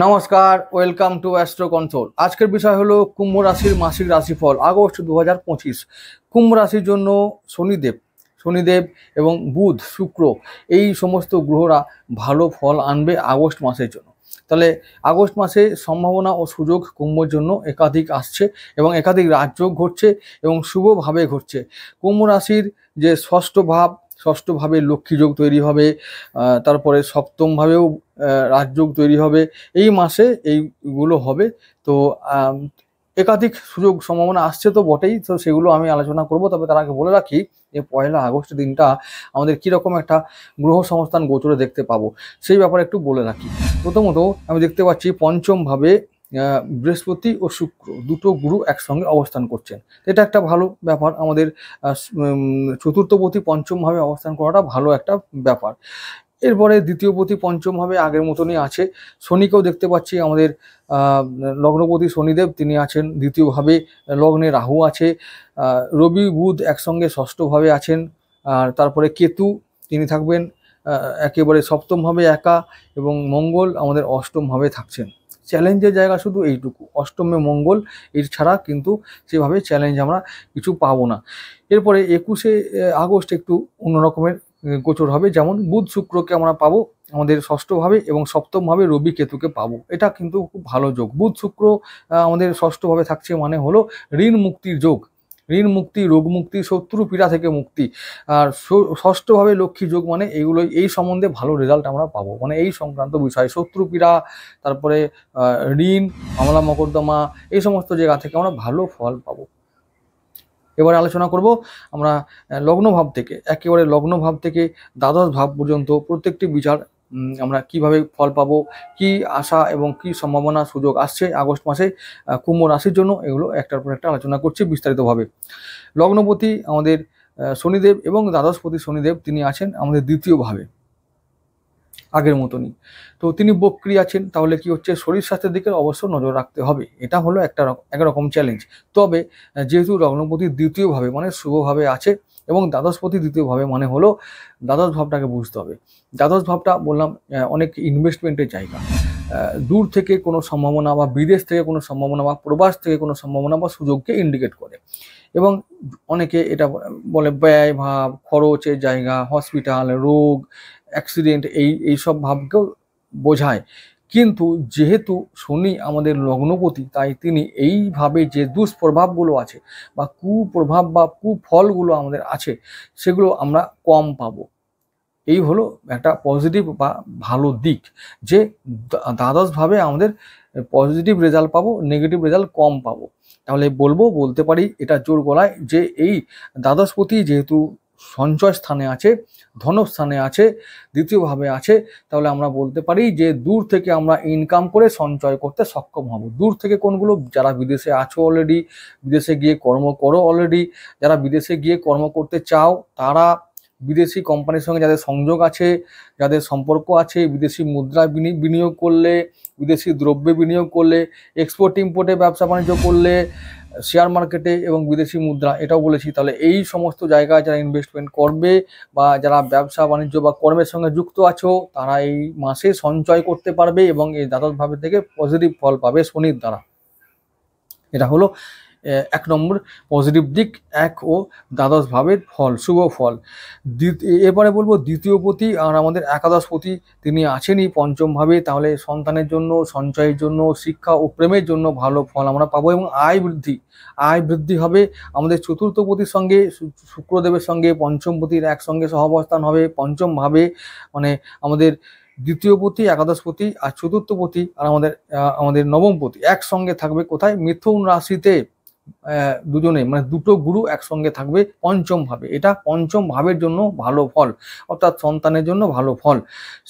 নমস্কার, welcome to astro control. আজকের বিষয় হলো কুম্ভ রাশির মাসিক রাশিফল আগস্ট 2025। কুম্ভ রাশির জন্য শনিদেব এবং বুধ, শুক্র এই সমস্ত গ্রহরা ভালো ফল আনবে আগস্ট মাসের জন্য। তাহলে আগস্ট মাসে সম্ভাবনা ও সুযোগ কুম্ভর জন্য একাধিক আসছে এবং একাধিক রাজযোগ ঘটছে এবং শুভভাবে ঘটছে। কুম্ভ রাশির যে ষষ্ঠভাবে লক্ষ্মী যোগ তৈরি হবে, তারপরে সপ্তমভাবেও রাজযোগ তৈরি হবে। এই মাসে এইগুলো হবে। তো একাধিক সুযোগ সম্ভাবনা আসছে তো বটেই, তো সেগুলো আমি আলোচনা করব। তবে তার আগে বলে রাখি যে 1 আগস্ট দিনটা আমাদের কীরকম একটা গ্রহ সংস্থান গোচরে দেখতে পাবো সেই ব্যাপারে একটু বলে রাখি। প্রথমত আমি দেখতে পাচ্ছি পঞ্চমভাবে বৃহস্পতি ও শুক্র দুটো গুরু একসঙ্গে অবস্থান করছেন। এটা একটা ভালো ব্যাপার। আমাদের চতুর্থপতি পঞ্চমভাবে অবস্থান করাটা ভালো একটা ব্যাপার। এরপরে দ্বিতীয়পতি পঞ্চমভাবে আগের মতনই আছে। শনিকেও দেখতে পাচ্ছি, আমাদের লগ্নপতি শনিদেব তিনি আছেন দ্বিতীয়ভাবে, লগ্নে রাহু আছে, রবি বুধ একসঙ্গে ষষ্ঠভাবে আছেন। আর তারপরে কেতু তিনি থাকবেন একেবারে সপ্তমভাবে একা, এবং মঙ্গল আমাদের অষ্টমভাবে থাকছেন। চ্যালেঞ্জের জায়গা শুধু এইটুকু, অষ্টমে মঙ্গল, এর ছাড়া কিন্তু সেভাবে চ্যালেঞ্জ আমরা কিছু পাবো না। এরপরে 21 আগস্ট একটু অন্যরকমের গোচর হবে, যেমন বুধ শুক্রকে আমরা পাবো আমাদের ষষ্ঠভাবে এবং সপ্তমভাবে রবি কেতুকে পাবো। এটা কিন্তু খুব ভালো যোগ। বুধ শুক্র আমাদের ষষ্ঠভাবে থাকছে মানে হলো ঋণ মুক্তির যোগ, ঋণ মুক্তি, রোগ মুক্তি, শত্রু পীড়া থেকে মুক্তি। আর ষষ্ঠভাবে লক্ষ্মী যোগ মানে এইগুলোই, এই সম্বন্ধে ভালো রেজাল্ট আমরা পাবো, মানে এই সংক্রান্ত বিষয়, শত্রু পীড়া, তারপরে ঋণ, মামলা মকদ্দমা, এই সমস্ত জায়গা থেকে আমরা ভালো ফল পাবো। এবারে আলোচনা করব আমরা লগ্নভাব থেকে, একেবারে লগ্নভাব থেকে দ্বাদশ ভাব পর্যন্ত প্রত্যেকটি বিচার আমরা কিভাবে ফল পাবো, কি আশা এবং কি সম্ভাবনা সুযোগ আসছে আগস্ট মাসে কুম্ভ রাশির জন্য, এগুলো একটার পর একটা আলোচনা করছি বিস্তারিতভাবে। লগ্নপতি আমাদের শনিদেব এবং দ্বাদশপতি শনিদেব তিনি আছেন আমাদের দ্বিতীয়ভাবে আগের মতনই। তো তিনি বক্রী আছেন, তাহলে কি হচ্ছে, শরীর স্বাস্থ্যের দিকে অবশ্য নজর রাখতে হবে। এটা হলো একরকম চ্যালেঞ্জ। তবে যেহেতু লগ্নপতি দ্বিতীয়ভাবে মানে শুভভাবে আছে এবং দ্বাদশপতি দ্বিতীয়ভাবে মানে হলো দ্বাদশ ভাবটাকে বুঝতে হবে। দ্বাদশ ভাবটা বললাম অনেক ইনভেস্টমেন্টের জায়গা। দূর থেকে কোনো সম্ভাবনা বা বিদেশ থেকে কোনো সম্ভাবনা বা প্রবাস থেকে কোনো সম্ভাবনা বা সুযোগকে ইন্ডিকেট করে। এবং অনেকে এটা বলে ব্যয় ভাব, খরচের জায়গা, হসপিটাল, রোগ, অ্যাক্সিডেন্ট, এইসব ভাবকেও বোঝায়। কিন্তু যেহেতু শনি আমাদের লগ্নপতি, তাই তিনি এইভাবে যে দুষ্প্রভাবগুলো আছে বা কুপ্রভাব বা কুফলগুলো আমাদের আছে সেগুলো আমরা কম পাবো। এই হলো একটা পজিটিভ বা ভালো দিক, যে দ্বাদশভাবে আমাদের পজিটিভ রেজাল্ট পাবো, নেগেটিভ রেজাল্ট কম পাবো। তাহলে বলতে পারি এটা জোর গলায় যে এই দ্বাদশপতি যেহেতু সঞ্চয় স্থানে আছে, ধনস্থানে আছে, দ্বিতীয়ভাবে আছে, তাহলে আমরা বলতে পারি যে দূর থেকে আমরা ইনকাম করে সঞ্চয় করতে সক্ষম হব। দূর থেকে কোনগুলো, যারা বিদেশে আছো অলরেডি, বিদেশে গিয়ে কর্ম করো অলরেডি, যারা বিদেশে গিয়ে কর্ম করতে চাও, তারা বিদেশি কোম্পানির সঙ্গে যাদের সংযোগ আছে, যাদের সম্পর্ক আছে, বিদেশি মুদ্রা বিনিয়োগ করলে, বিদেশি দ্রব্যে বিনিয়োগ করলে, এক্সপোর্ট ইম্পোর্টে ব্যবসা বাণিজ্য করলে, শেয়ার মার্কেটে এবং বিদেশি মুদ্রা, এটাও বলেছি। তাহলে এই সমস্ত জায়গায় যারা ইনভেস্টমেন্ট করবে বা যারা ব্যবসা বাণিজ্য বা কর্মের সঙ্গে যুক্ত আছো, তারা এই মাসে সঞ্চয় করতে পারবে এবং এই দ্বাদশ ভাবে থেকে পজিটিভ ফল পাবে শনির দ্বারা। এটা হলো 1 নম্বর পজিটিভ দিক, 1 ও দ্বাদশ ভাবের ফল, শুভ ফল। এবারে বলবো দ্বিতীয়পতি আর আমাদের একাদশপতি তিনি আছেনই পঞ্চমভাবে। তাহলে সন্তানের জন্য, সঞ্চয়ের জন্য, শিক্ষা ও প্রেমের জন্য ভালো ফল আমরা পাবো এবং আয় বৃদ্ধি হবে। আমাদের চতুর্থপতির সঙ্গে, শুক্রদেবের সঙ্গে পঞ্চমপতির একসঙ্গে সহাবস্থান হবে পঞ্চমভাবে, মানে আমাদের দ্বিতীয়পতি, একাদশপতি আর চতুর্থপতি আর আমাদের নবমপতি একসঙ্গে থাকবে কোথায়, মিথুন রাশিতে। দুজনে মানে দুটো গুরু একসঙ্গে থাকবে পঞ্চম ভাবে। এটা পঞ্চম ভাবের জন্য ভালো ফল, অর্থাৎ সন্তানের জন্য ভালো ফল,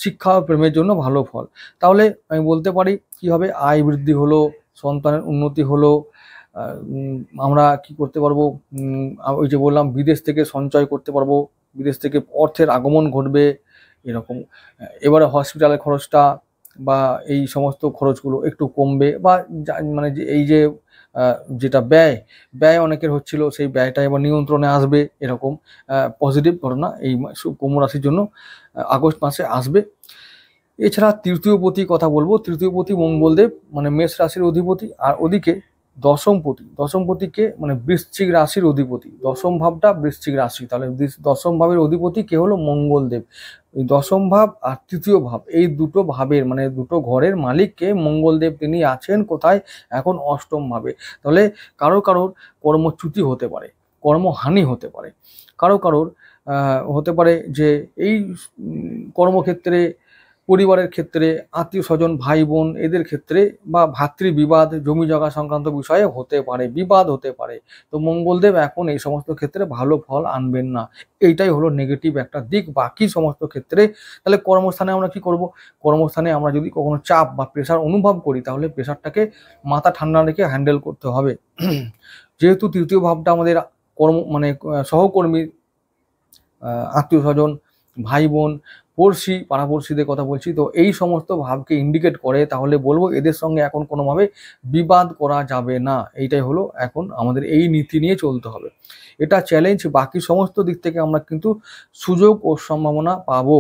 শিক্ষা ও প্রেমের জন্য ভালো ফল। তাহলে আমি বলতে পারি কি হবে, আয় বৃদ্ধি হলো, সন্তানের উন্নতি হলো, আমরা কি করতে পারবো, ওই যে বললাম বিদেশ থেকে সঞ্চয় করতে পারবো, বিদেশ থেকে অর্থের আগমন ঘটবে এরকম। এবারে হসপিটালের খরচটা বা এই সমস্ত খরচগুলো একটু কমবে, বা মানে এই যে যেটা ব্যয় অনেকের হচ্ছিল, সেই ব্যয়টা এবার নিয়ন্ত্রণে আসবে। এরকম পজিটিভ ঘটনা এই কুম্ভ রাশির জন্য আগস্ট মাসে আসবে। এছাড়া তৃতীয়পতি কথা বলবো। তৃতীয়পতি মঙ্গলদেব মানে মেষ রাশির অধিপতি, আর ওদিকে দশমপতিকে মানে বৃশ্চিক রাশির অধিপতি। দশম ভাবটা বৃশ্চিক রাশি, তাহলে দশম ভাবের অধিপতি কে হলো? মঙ্গলদেব। এই দশম ভাব আর তৃতীয় ভাব, এই দুটো ভাবের মানে দুটো ঘরের মালিককে মঙ্গলদেব, তিনি আছেন কোথায়? এখন অষ্টম ভাবে। তাহলে কারোর কর্মচ্যুতি হতে পারে, কর্মহানি হতে পারে, কারোর হতে পারে যে এই কর্মক্ষেত্রে, পরিবারের ক্ষেত্রে, আত্মীয় স্বজন, ভাই বোন এদের ক্ষেত্রে, বা ভাতৃবিবাদ, জমি জগা সংক্রান্ত বিষয়ে হতে পারে, বিবাদ হতে পারে। তো মঙ্গলদেব এখন এই সমস্ত ক্ষেত্রে ভালো ফল আনবেন না, এইটাই হলো নেগেটিভ একটা দিক। বাকি সমস্ত ক্ষেত্রে তাহলে কর্মস্থানে আমরা কি করব? কর্মস্থানে আমরা যদি কখনো চাপ বা প্রেশার অনুভব করি, তাহলে প্রেশারটাকে মাথা ঠান্ডা রেখে হ্যান্ডেল করতে হবে। যেহেতু তৃতীয় ভাবটা আমাদের মানে সহকর্মী, আত্মীয় স্বজন, ভাই বোন, পড়শি, পাড়াপড়শিদের কথা বলছি, তো এই সমস্ত ভাবকে ইন্ডিকেট করে, তাহলে বলবো এদের সঙ্গে এখন কোনোভাবে বিবাদ করা যাবে না। এইটাই হলো এখন আমাদের এই নীতি নিয়ে চলতে হবে, এটা চ্যালেঞ্জ। বাকি সমস্ত দিক থেকে আমরা কিন্তু সুযোগ ও সম্ভাবনা পাবো।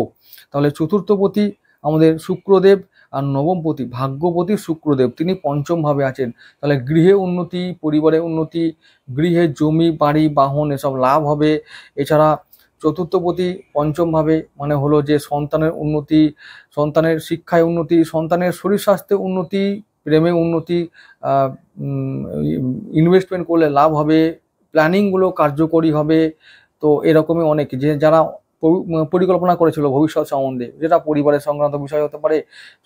তাহলে চতুর্থপতি আমাদের শুক্রদেব, আর নবমপতি ভাগ্যপতি শুক্রদেব, তিনি পঞ্চম ভাবে আছেন। তাহলে গৃহে উন্নতি, পরিবারে উন্নতি, গৃহে জমি বাড়ি বাহন এসব লাভ হবে। এছাড়া চতুর্থপতি পঞ্চম ভাবে মানে হলো যে সন্তানের উন্নতি, সন্তানের শিক্ষায় উন্নতি, সন্তানের শরীর স্বাস্থ্যে উন্নতি, প্রেমে উন্নতি, ইনভেস্টমেন্ট করলে লাভ হবে, প্ল্যানিংগুলো কার্যকরী হবে। তো এরকমই অনেক যে যারা পরিকল্পনা করেছিল ভবিষ্যৎ সম্বন্ধে, যেটা পরিবারের সংক্রান্ত বিষয় হতে পারে,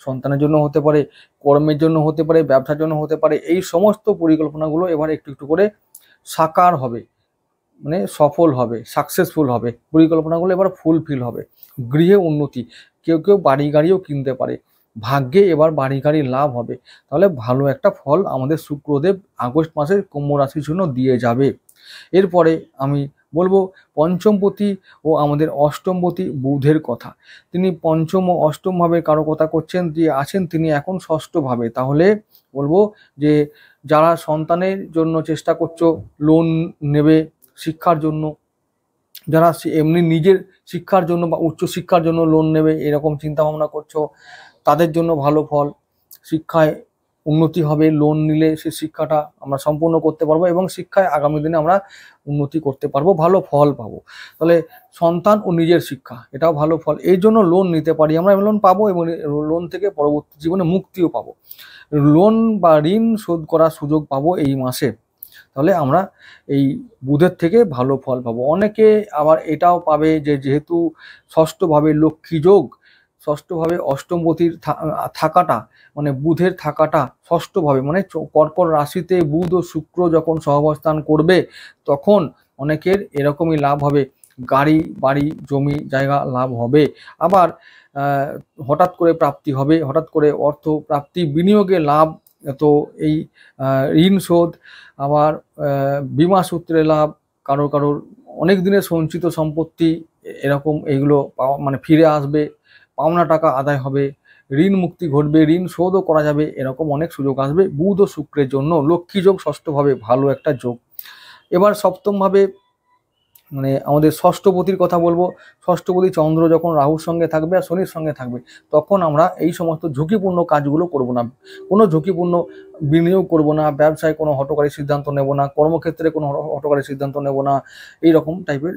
সন্তানের জন্য হতে পারে, কর্মের জন্য হতে পারে, ব্যবসার জন্য হতে পারে, এই সমস্ত পরিকল্পনাগুলো এবার একটু একটু করে সাকার হবে, মানে সফল হবে, সাকসেসফুল হবে, পরিকল্পনাগুলো এবার ফুলফিল হবে। গৃহে উন্নতি, কেউ কেউ বাড়ি গাড়িও কিনতে পারে, ভাগ্যে এবার বাড়ি গাড়ির লাভ হবে। তাহলে ভালো একটা ফল আমাদের শুক্রদেব আগস্ট মাসের কুম্ভ রাশির জন্য দিয়ে যাবে। এরপরে আমি বলবো পঞ্চমপতি ও আমাদের অষ্টমপতি বুধের কথা। তিনি পঞ্চম ও অষ্টম ভাবে কারো কথা করছেন, দিয়ে আছেন তিনি এখন ষষ্ঠ ভাবে। তাহলে বলবো যে যারা সন্তানের জন্য চেষ্টা করছো, লোন নেবে শিক্ষার জন্য, যারা এমনি নিজের শিক্ষার জন্য বা উচ্চশিক্ষার জন্য লোন নেবে এরকম চিন্তা ভাবনা করছো, তাদের জন্য ভালো ফল। শিক্ষায় উন্নতি হবে, লোন নিলে সে শিক্ষাটা আমরা সম্পূর্ণ করতে পারবো এবং শিক্ষায় আগামী দিনে আমরা উন্নতি করতে পারবো, ভালো ফল পাবো। তাহলে সন্তান ও নিজের শিক্ষা, এটাও ভালো ফল, এই জন্য লোন নিতে পারি আমরা, লোন পাবো এবং লোন থেকে পরবর্তী জীবনে মুক্তিও পাবো, লোন বা ঋণ শোধ করার সুযোগ পাবো এই মাসে। তাহলে আমরা এই বুধের থেকে ভালো ফল পাবো। অনেকে আবার এটাও পাবে যে যেহেতু ষষ্ঠভাবে লক্ষ্মী যোগ, ষষ্ঠভাবে অষ্টমপতির থাকাটা মানে বুধের থাকাটা ষষ্ঠভাবে মানে কর্কট রাশিতে বুধ ও শুক্র যখন সহাবস্থান করবে, তখন অনেকের এরকমই লাভ হবে, গাড়ি বাড়ি জমি জায়গা লাভ হবে। আবার হঠাৎ করে প্রাপ্তি হবে, হঠাৎ করে অর্থ প্রাপ্তি, বিনিয়োগে লাভ। তো এই ঋণ শোধ, আবার বিমা সূত্রে লাভ, কারোর অনেক দিনের সঞ্চিত সম্পত্তি এরকম এইগুলো পাওয়া মানে ফিরে আসবে, পাওনা টাকা আদায় হবে, ঋণ মুক্তি ঘটবে, ঋণ শোধও করা যাবে, এরকম অনেক সুযোগ আসবে বুধ ও শুক্রের জন্য। লক্ষ্মী যোগ ষষ্ঠভাবে ভালো একটা যোগ। এবার সপ্তমভাবে মানে আমাদের ষষ্ঠপতির কথা বলবো। ষষ্ঠপতি চন্দ্র যখন রাহুর সঙ্গে থাকবে আর শনির সঙ্গে থাকবে, তখন আমরা এই সমস্ত ঝুঁকিপূর্ণ কাজগুলো করব না, কোনো ঝুঁকিপূর্ণ বিনিয়োগ করব না, ব্যবসায় কোনো হঠকারী সিদ্ধান্ত নেব না, কর্মক্ষেত্রে কোনো হঠকারী সিদ্ধান্ত নেব না, এইরকম টাইপের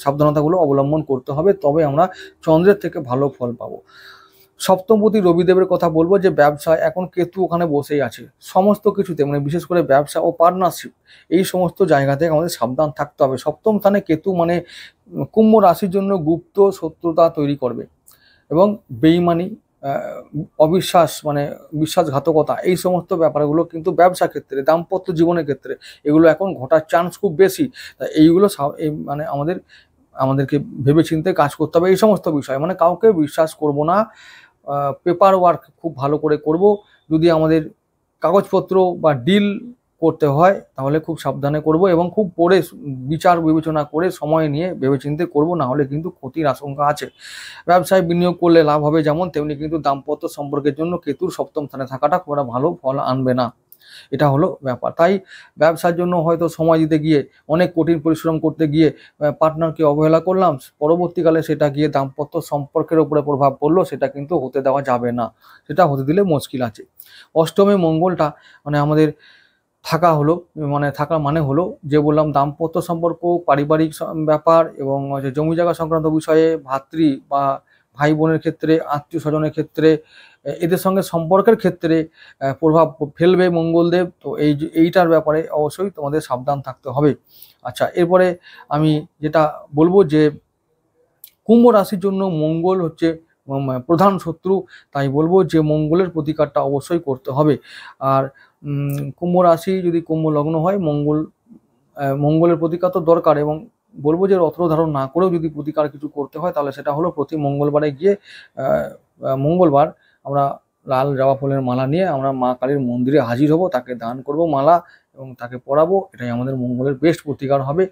সাবধানতাগুলো অবলম্বন করতে হবে, তবে আমরা চন্দ্রের থেকে ভালো ফল পাবো। সপ্তমপতি রবিদেবের কথা বলবো যে ব্যবসায় এখন কেতু ওখানে বসেই আছে, সমস্ত কিছুতে মানে বিশেষ করে ব্যবসা ও পার্টনারশিপ এই সমস্ত জায়গা থেকে আমাদের সাবধান থাকতে হবে। সপ্তম স্থানে কেতু মানে কুম্ভ রাশির জন্য গুপ্ত শত্রুতা তৈরি করবে এবং বেইমানি, অবিশ্বাস মানে বিশ্বাসঘাতকতা, এই সমস্ত ব্যাপারগুলো কিন্তু ব্যবসা ক্ষেত্রে, দাম্পত্য জীবনের ক্ষেত্রে এগুলো এখন ঘটার চান্স খুব বেশি। এইগুলো মানে আমাদেরকে ভেবেচিন্তে কাজ করতে হবে এই সমস্ত বিষয়, মানে কাউকে বিশ্বাস করব না, পেপার ওয়ার্ক খুব ভালো করে করব, যদি আমাদের কাগজপত্র বা ডিল করতে হয় তাহলে খুব সাবধানে করব এবং খুব পড়ে বিচার বিবেচনা করে সময় নিয়ে ভেবেচিন্তে করব, না হলে কিন্তু ক্ষতির আশঙ্কা আছে। ব্যবসায় বিনিয়োগ করলে লাভ হবে যেমন, তেমনি কিন্তু দাম্পত্য সম্পর্কের জন্য কেতুর সপ্তম স্থানে থাকাটা খুব একটা ভালো ফল আনবে না। এটা হলো ব্যাপার। তাই ব্যবসার জন্য হয়তো সময় দিতে গিয়ে, অনেক কঠিন পরিশ্রম করতে গিয়ে পার্টনারকে অবহেলা করলাম, পরবর্তীকালে সেটা গিয়ে দাম্পত্য সম্পর্কের উপরে প্রভাব পড়লো, সেটা কিন্তু হতে দেওয়া যাবে না, সেটা হতে দিলে মুশকিল আছে। অষ্টমে মঙ্গলটা মানে আমাদের থাকা হলো, মানে থাকা মানে হলো যে বললাম দাম্পত্য সম্পর্ক, পারিবারিক ব্যাপার এবং হচ্ছে জমি জায়গা সংক্রান্ত বিষয়ে, ভাতৃ বা ভাই বোনের ক্ষেত্রে, আত্মীয় স্বজনের ক্ষেত্রে, এদের সঙ্গে সম্পর্কের ক্ষেত্রে প্রভাব ফেলবে মঙ্গলদেব। তো এইটার ব্যাপারে অবশ্যই তোমাদের সাবধান থাকতে হবে। আচ্ছা, এরপরে আমি যেটা বলবো যে কুম্ভ রাশির জন্য মঙ্গল হচ্ছে প্রধান শত্রু। তাই বলবো যে মঙ্গলের প্রতিকারটা অবশ্যই করতে হবে। আর কুম্ভ রাশি যদি কুম্ভ লগ্ন হয়, মঙ্গলের প্রতিকার তো দরকার, এবং বলবো যে রত্ন ধারণ না করেও যদি প্রতিকার কিছু করতে হয় তাহলে সেটা হলো প্রতি মঙ্গলবারে গিয়ে মঙ্গলবার আমরা লাল জবা ফুলের মালা নিয়ে আমরা মা কালীর মন্দিরে হাজির হব, তাকে দান করব মালা এবং তাকে পরাবো। এটাই আমাদের মঙ্গলের বেস্ট প্রতিকার হবে,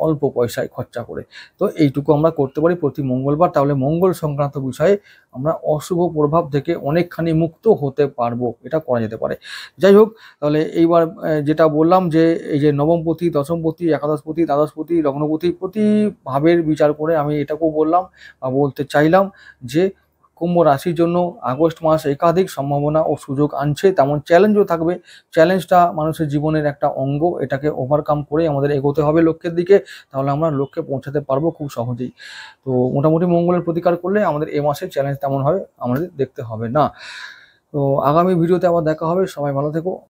অল্প পয়সায় খরচা করে। তো এইটুকু আমরা করতে পারি প্রতি মঙ্গলবার, তাহলে মঙ্গল সংক্রান্ত বিষয়ে আমরা অশুভ প্রভাব থেকে অনেকখানি মুক্ত হতে পারবো, এটা করা যেতে পারে। যাই হোক, তাহলে এইবার যেটা বললাম যে এই যে নবমপতি, দশমপতি, একাদশপতি, দ্বাদশপতি, লগ্নপতি, প্রতি ভাবের বিচার করে আমি এটাকেও বললাম বা বলতে চাইলাম যে কুম্ভ রাশির জন্য আগস্ট মাস একাধিক সম্ভাবনা ও সুযোগ আনছে, তেমন চ্যালেঞ্জও থাকবে। চ্যালেঞ্জটা মানুষের জীবনের একটা অঙ্গ, এটাকে ওভারকাম করে আমাদের এগোতে হবে লক্ষ্যের দিকে, তাহলে আমরা লক্ষ্যে পৌঁছাতে পারবো খুব সহজেই। তো মোটামুটি মঙ্গলের প্রতিকার করলে আমাদের এ মাসে চ্যালেঞ্জ তেমন হবে আমাদের দেখতে হবে না। তো আগামী ভিডিওতে আবার দেখা হবে, সবাই ভালো থেকো।